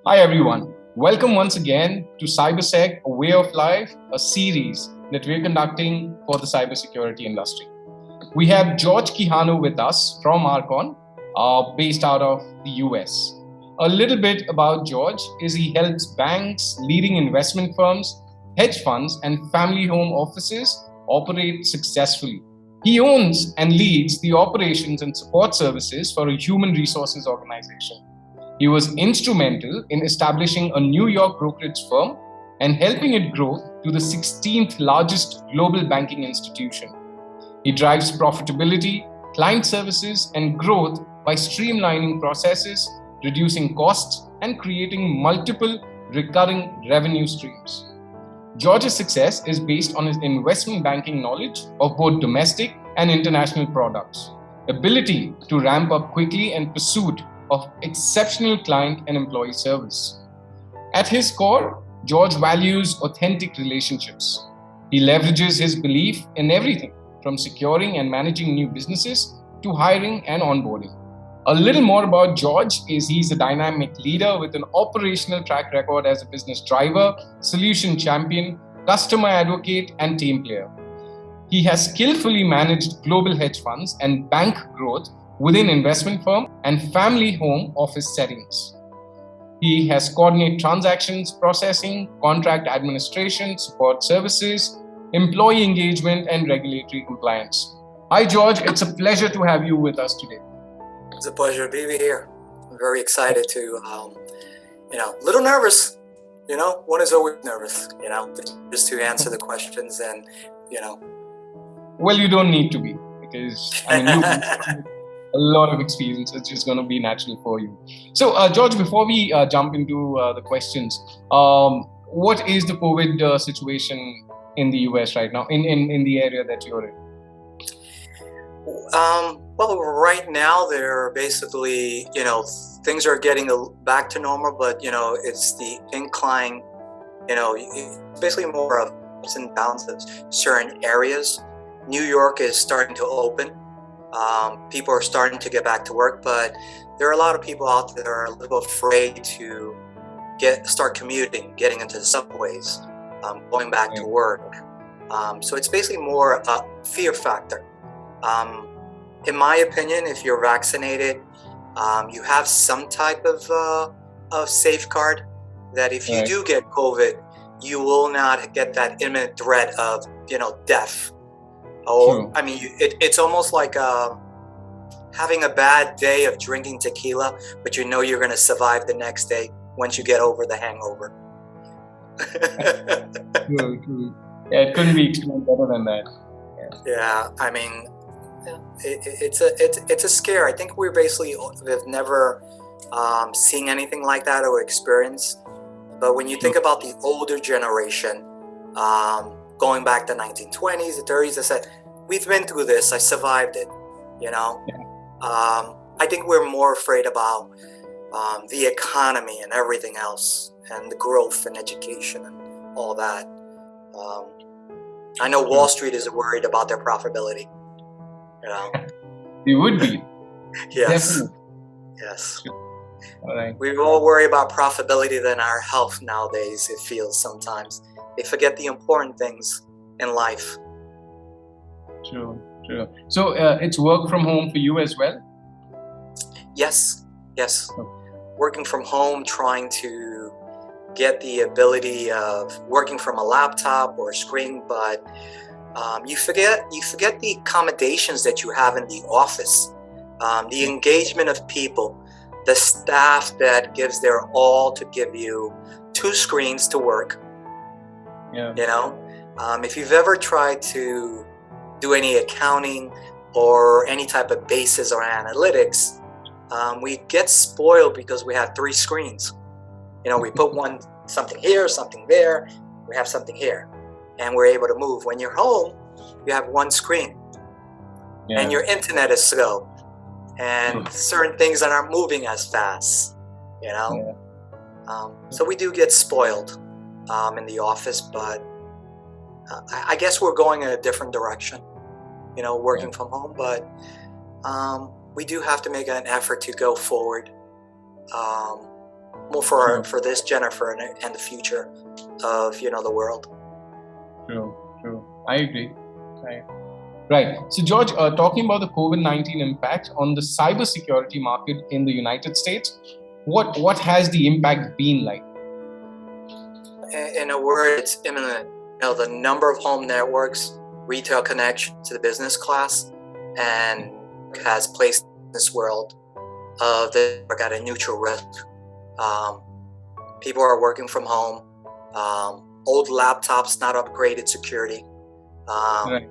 Hi everyone, welcome once again to CyberSec, a way of life, a series that we're conducting for the cybersecurity industry. We have George Quijano with us from ARCON, based out of the US. A little bit about George is he helps banks, leading investment firms, hedge funds, and family home offices operate successfully. He owns and leads the operations and support services for a human resources organization. He was instrumental in establishing a New York brokerage firm and helping it grow to the 16th largest global banking institution. He drives profitability, client services, and growth by streamlining processes, reducing costs, and creating multiple recurring revenue streams. George's success is based on his investment banking knowledge of both domestic and international products, ability to ramp up quickly, and pursuit of exceptional client and employee service. At his core, George values authentic relationships. He leverages his belief in everything from securing and managing new businesses to hiring and onboarding. A little more about George is he's a dynamic leader with an operational track record as a business driver, solution champion, customer advocate, and team player. He has skillfully managed global hedge funds and bank growth within investment firm and family home office settings. He has coordinated transactions processing, contract administration, support services, employee engagement, and regulatory compliance. Hi, George. It's a pleasure to have you with us today. It's a pleasure to be here. I'm very excited to, a little nervous. One is always nervous, just to answer the questions and. Well, you don't need to be because, you a lot of experience. It's just going to be natural for you. So, George, before we jump into the questions, what is the COVID situation in the US right now, in the area that you're in? Well, right now they're basically, things are getting back to normal, but, it's the incline, it's basically more of ups and downs of certain areas. New York is starting to open. People are starting to get back to work, but there are a lot of people out there that are a little afraid to start commuting, getting into the subways, going back to work. So it's basically more a fear factor. In my opinion, if you're vaccinated, you have some type of safeguard that if you do get COVID, you will not get that imminent threat of death. Oh, I mean, it's almost like having a bad day of drinking tequila, but you're going to survive the next day once you get over the hangover. True. Yeah, it couldn't be explained better than that. Yeah, I mean, it's a scare. I think we've never seen anything like that or experienced. But when you think about the older generation, going back to 1920s, the 30s, I said, we've been through this. I survived it. I think we're more afraid about the economy and everything else, and the growth and education and all that. I know Wall Street is worried about their profitability. You would be. Yes. Definitely. Yes. All right. We all worry about profitability than our health nowadays, it feels sometimes. They forget the important things in life. True. So it's work from home for you as well? Yes. Working from home, trying to get the ability of working from a laptop or a screen, but you forget the accommodations that you have in the office, the engagement of people, the staff that gives their all to give you 2 screens to work. If you've ever tried to do any accounting or any type of basis or analytics, we get spoiled because we have 3 screens. We put something here, something there, we have something here, and we're able to move. When you're home, you have 1 screen, and your internet is slow, and certain things are not moving as fast, So we do get spoiled in the office, but I guess we're going in a different direction, working from home, but we do have to make an effort to go forward Sure. for this Jennifer and the future of the world. True. I agree. Right. So, George, talking about the COVID-19 impact on the cybersecurity market in the United States, what has the impact been like? In a word, it's imminent. The number of home networks, retail connection to the business class, and has placed this world that at a neutral risk. People are working from home. Old laptops, not upgraded security. Right.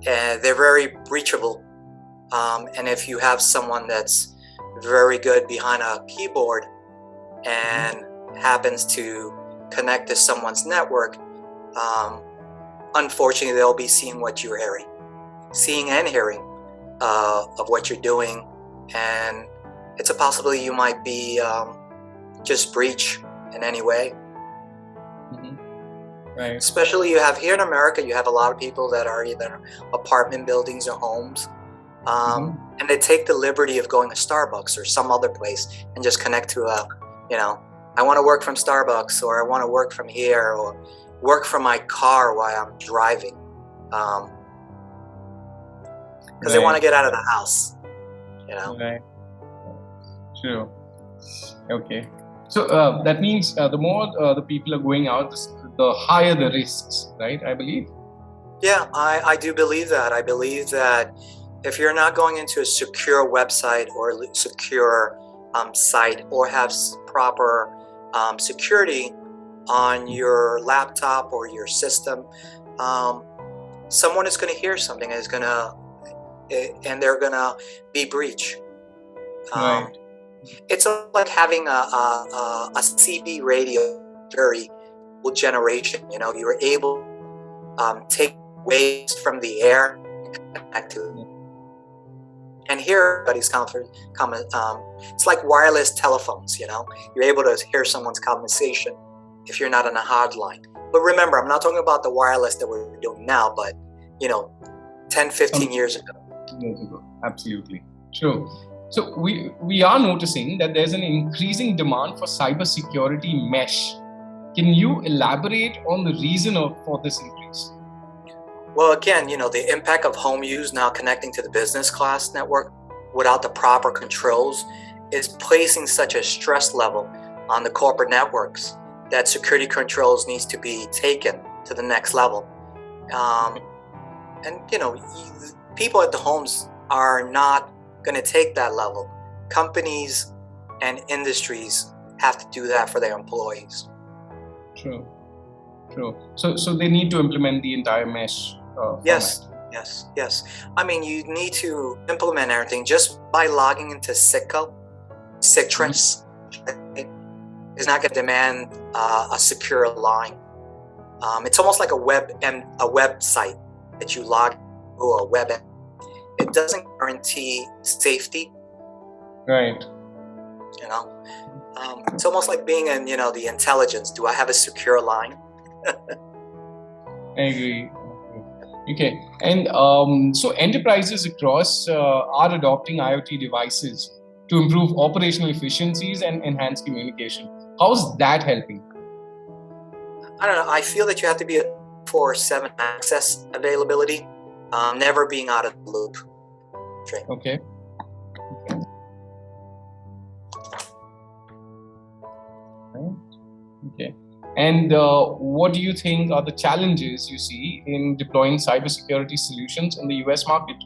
And they're very breachable. And if you have someone that's very good behind a keyboard and happens to connect to someone's network, unfortunately, they'll be seeing what you're seeing and hearing of what you're doing. And it's a possibility you might be just breach in any way. Right. Especially you have here in America, you have a lot of people that are either apartment buildings or homes, and they take the liberty of going to Starbucks or some other place and just connect to I want to work from Starbucks, or I want to work from here, or work from my car while I'm driving, because they want to get out of the house, Right. True. Okay. So that means the more the people are going out, the higher the risks, right? I believe. Yeah, I do believe that. I believe that if you're not going into a secure website or secure site, or have proper security on your laptop or your system, someone is going to hear something and they're going to be breached. Right. It's like having a CB radio, very old generation. You were able to take waves from the air and connect to it. And here, everybody's it's like wireless telephones. You're able to hear someone's conversation if you're not on a hotline. But remember, I'm not talking about the wireless that we're doing now, but 10, 15 years ago. Absolutely true. So we are noticing that there's an increasing demand for cybersecurity mesh. Can you elaborate on the reason for this increase? Well, again, the impact of home use now connecting to the business class network without the proper controls is placing such a stress level on the corporate networks that security controls needs to be taken to the next level. And people at the homes are not going to take that level. Companies and industries have to do that for their employees. True. So they need to implement the entire mesh. Yes. I mean, you need to implement everything just by logging into Citrix. Is not going to demand a secure line. It's almost like a website that you log or a web. It doesn't guarantee safety. Right. It's almost like being in the intelligence. Do I have a secure line? I agree. Okay, and so enterprises across are adopting IoT devices to improve operational efficiencies and enhance communication. How's that helping? I don't know. I feel that you have to be 24/7 access availability, never being out of the loop. Okay. And what do you think are the challenges you see in deploying cybersecurity solutions in the US market?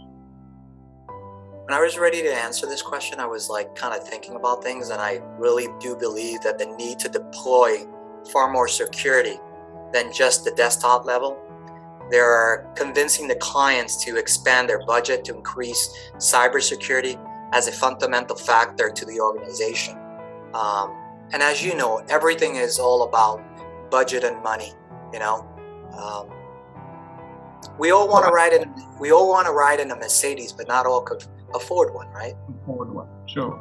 When I was ready to answer this question, I was kind of thinking about things, and I really do believe that the need to deploy far more security than just the desktop level. They're convincing the clients to expand their budget to increase cybersecurity as a fundamental factor to the organization. And as you know, everything is all about budget and money. We all want to ride in a Mercedes, but not all could afford one, right? Afford one, sure.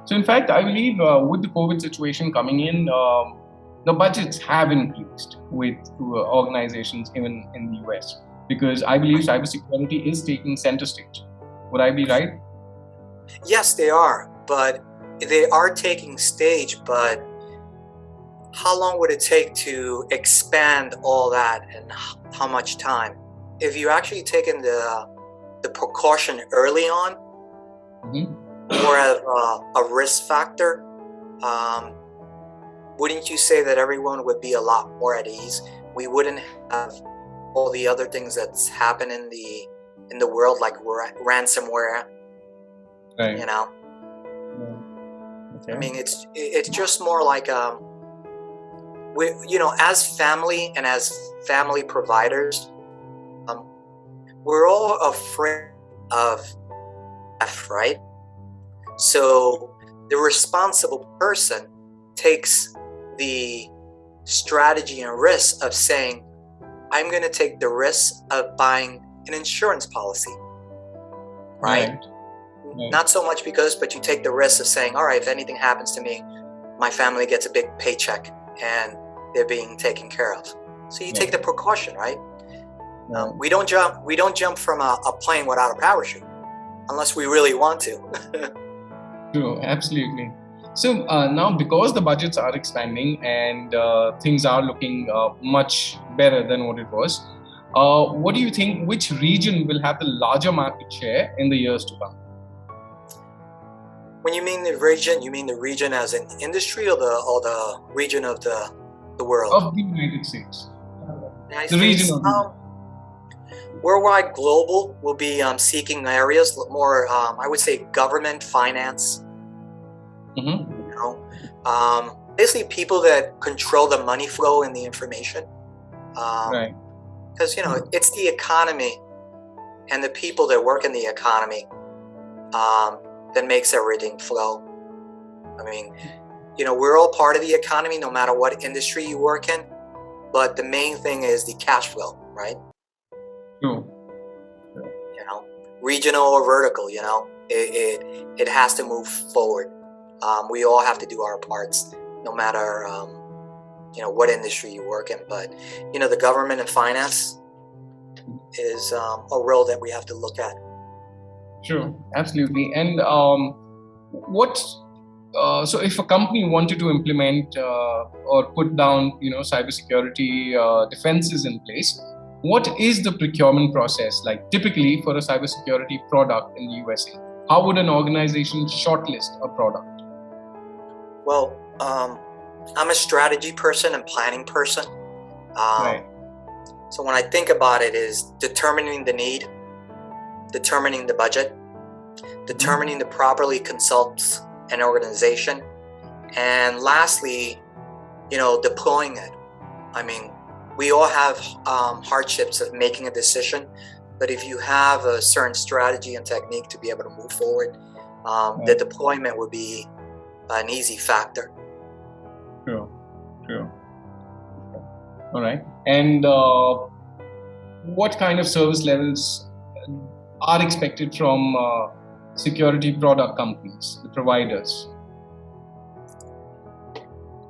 So in fact, I believe with the COVID situation coming in, the budgets have increased with organizations even in the US, because I believe cybersecurity is taking center stage. Would I be right? Yes, they are, but they are taking stage, but how long would it take to expand all that, and how much time? If you actually taken the precaution early on, more of a risk factor, wouldn't you say that everyone would be a lot more at ease? We wouldn't have all the other things that's happened in the world, like ransomware. Right. You know. Okay. I mean, it's just more like we, as family and as family providers, we're all afraid of theft, right? So the responsible person takes the strategy and risk of saying, I'm going to take the risk of buying an insurance policy, right? Not so much but you take the risk of saying, all right, if anything happens to me, my family gets a big paycheck and they're being taken care of. So you take the precaution, right? We don't jump from a plane without a parachute unless we really want to. True, absolutely. So now, because the budgets are expanding and things are looking much better than what it was, what do you think, which region will have the larger market share in the years to come? When you mean the region, you mean the region as an industry, or the region of the world? Of the United States. The region of worldwide, global will be seeking areas more, I would say, government, finance. Basically people that control the money flow and the information. Right. Because it's the economy and the people that work in the economy that makes everything flow. I mean, we're all part of the economy, no matter what industry you work in. But the main thing is the cash flow, right? True. Regional or vertical, it has to move forward. We all have to do our parts, no matter what industry you work in. But the government and finance is a role that we have to look at. Sure, absolutely. And so if a company wanted to implement or put down cybersecurity defenses in place, what is the procurement process like typically for a cybersecurity product in the USA? How would an organization shortlist a product? Well, I'm a strategy person and planning person. Right. So when I think about it, is determining the need, determining the budget, determining the properly consult an organization, and lastly, deploying it. I mean, we all have hardships of making a decision, but if you have a certain strategy and technique to be able to move forward, the deployment would be an easy factor. True. All right. And what kind of service levels are expected from security product companies, the providers?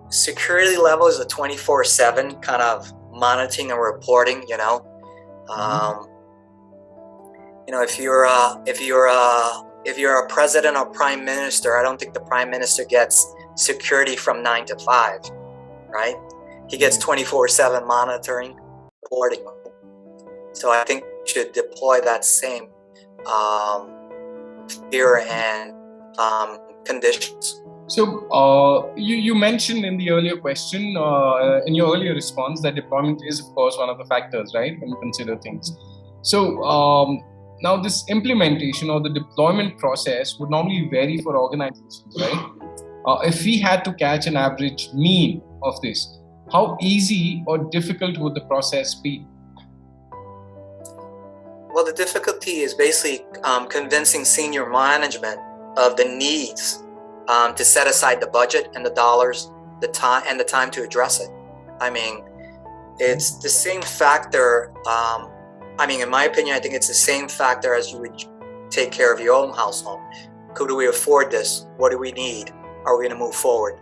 Security level is a 24/7 kind of monitoring and reporting. If you're a president or prime minister, I don't think the prime minister gets security from 9 to 5, right? He gets 24/7 monitoring, reporting. So I think we should deploy that same fear and conditions. So you mentioned in the earlier question, in your earlier response, that deployment is, of course, one of the factors, right, when you consider things. So now this implementation or the deployment process would normally vary for organizations, right? If we had to catch an average mean of this, how easy or difficult would the process be? Well, the difficulty is basically convincing senior management of the needs to set aside the budget and the dollars, the time to address it. I mean, it's the same factor. In my opinion, I think it's the same factor as you would take care of your own household. Could we afford this? What do we need? Are we going to move forward?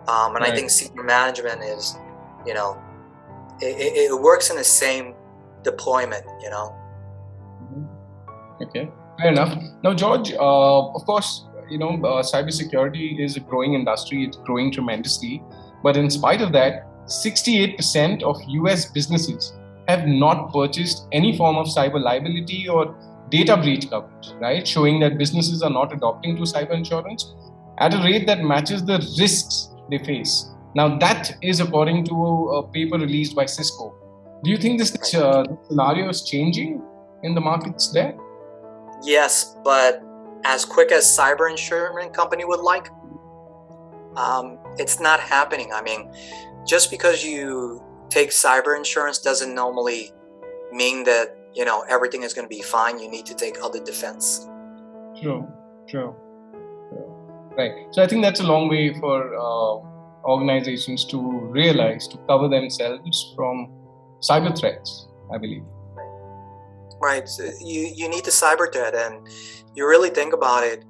Right. I think senior management is, it works in the same deployment, Okay, fair enough. Now, George, of course, cybersecurity is a growing industry. It's growing tremendously. But in spite of that, 68% of US businesses have not purchased any form of cyber liability or data breach coverage, right? Showing that businesses are not adopting to cyber insurance at a rate that matches the risks they face. Now, that is according to a paper released by Cisco. Do you think this scenario is changing in the markets there? Yes, but as quick as cyber insurance company would like, it's not happening. I mean, just because you take cyber insurance doesn't normally mean that everything is going to be fine. You need to take other defense. True. Right. So I think that's a long way for organizations to realize to cover themselves from cyber threats, I believe. Right. So you need the cyber threat, and you really think about it.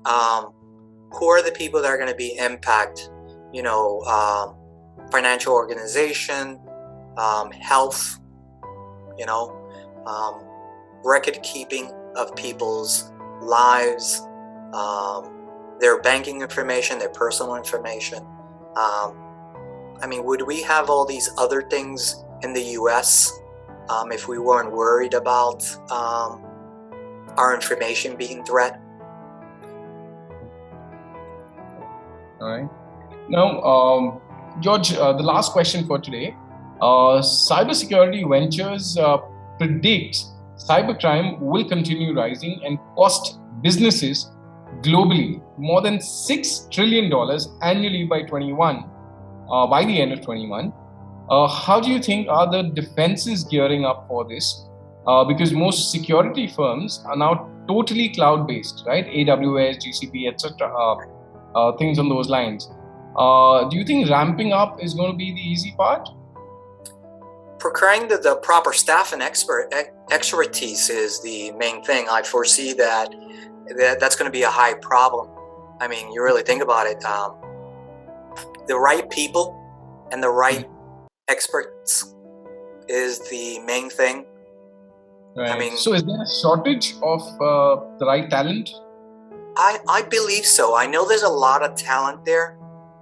Who are the people that are going to be impacted? Financial organization, health, record keeping of people's lives, their banking information, their personal information. Would we have all these other things in the US if we weren't worried about our information being threatened? All right. Now, George, the last question for today. Cybersecurity Ventures predicts cybercrime will continue rising and cost businesses globally more than $6 trillion annually by by the end of 21. How do you think are the defenses gearing up for this? Because most security firms are now totally cloud-based, right? AWS, GCP, etc. Things on those lines. Do you think ramping up is going to be the easy part? Procuring the proper staff and expertise is the main thing. I foresee that's going to be a high problem. I mean, you really think about it. The right people and the right experts is the main thing. Right. So is there a shortage of the right talent? I believe so. I know there's a lot of talent there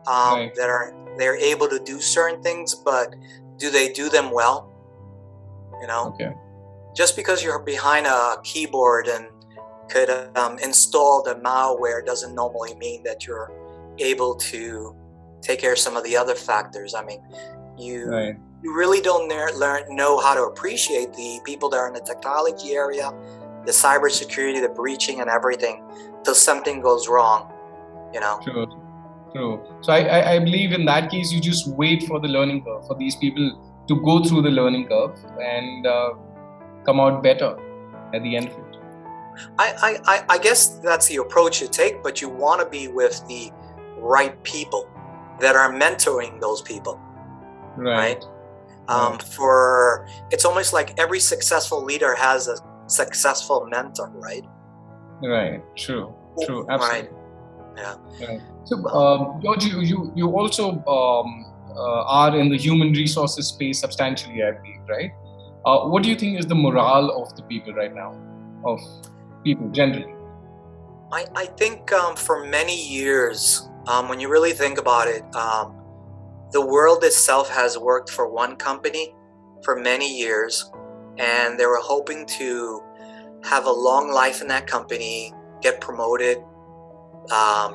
Right. they're able to do certain things, but do they do them well? Okay. Just because you're behind a keyboard and could install the malware doesn't normally mean that you're able to take care of some of the other factors. I mean, you really don't know how to appreciate the people that are in the technology area, the cybersecurity, the breaching and everything, till something goes wrong, True. So I believe in that case, you just wait for the learning curve, for these people to go through the learning curve and come out better at the end of it. I guess that's the approach you take, but you want to be with the right people that are mentoring those people. Right? It's almost like every successful leader has a successful mentor, right? Right. True. Absolutely. Right. Yeah. Right. So, George, you also are in the human resources space substantially, I believe, right? What do you think is the morale of the people right now, of people generally? I think for many years, when you really think about it, the world itself has worked for one company for many years, and they were hoping to have a long life in that company, get promoted,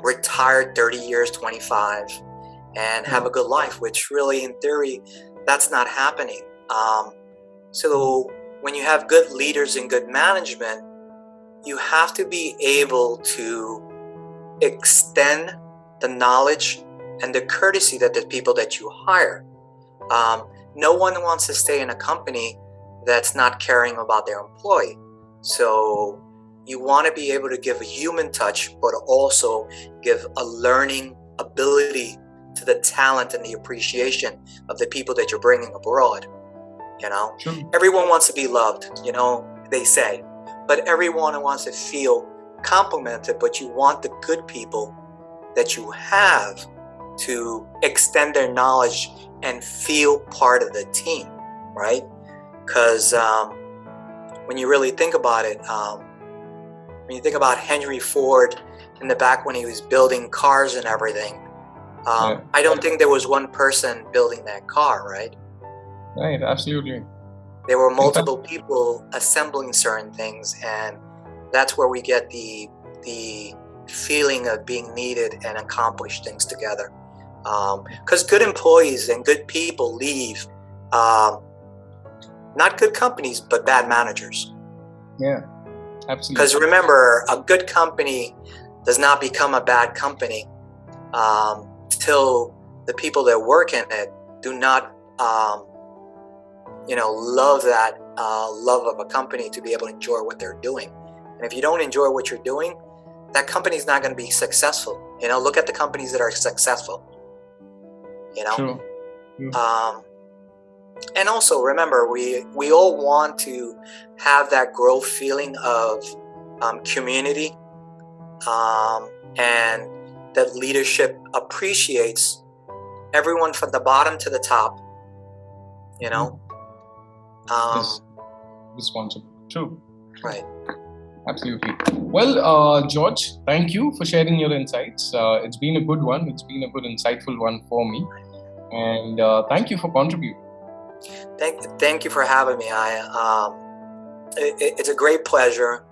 retire 30 years, 25, and have a good life, which really, in theory, that's not happening. So when you have good leaders and good management, you have to be able to extend the knowledge and the courtesy that the people that you hire. No one wants to stay in a company that's not caring about their employee. So you want to be able to give a human touch, but also give a learning ability to the talent and the appreciation of the people that you're bringing abroad. Sure. Everyone wants to be loved, they say, but everyone wants to feel complimented, but you want the good people that you have to extend their knowledge and feel part of the team, right? Because when you really think about it, when you think about Henry Ford in the back when he was building cars and everything. I don't think there was one person building that car, right? Right, absolutely. There were multiple people assembling certain things, and that's where we get the feeling of being needed and accomplish things together. Because good employees and good people leave not good companies, but bad managers. Yeah, absolutely. Because remember, a good company does not become a bad company till the people that work in it do not, love that love of a company to be able to enjoy what they're doing. And if you don't enjoy what you're doing, that company's not going to be successful. Look at the companies that are successful. True. And also remember, we all want to have that growth feeling of community, and that leadership appreciates everyone from the bottom to the top. Yes. Responsible. True. Right. Absolutely. Well, George, thank you for sharing your insights. It's been a good one. It's been a good, insightful one for me. And thank you for contributing. Thank you for having me. It's a great pleasure.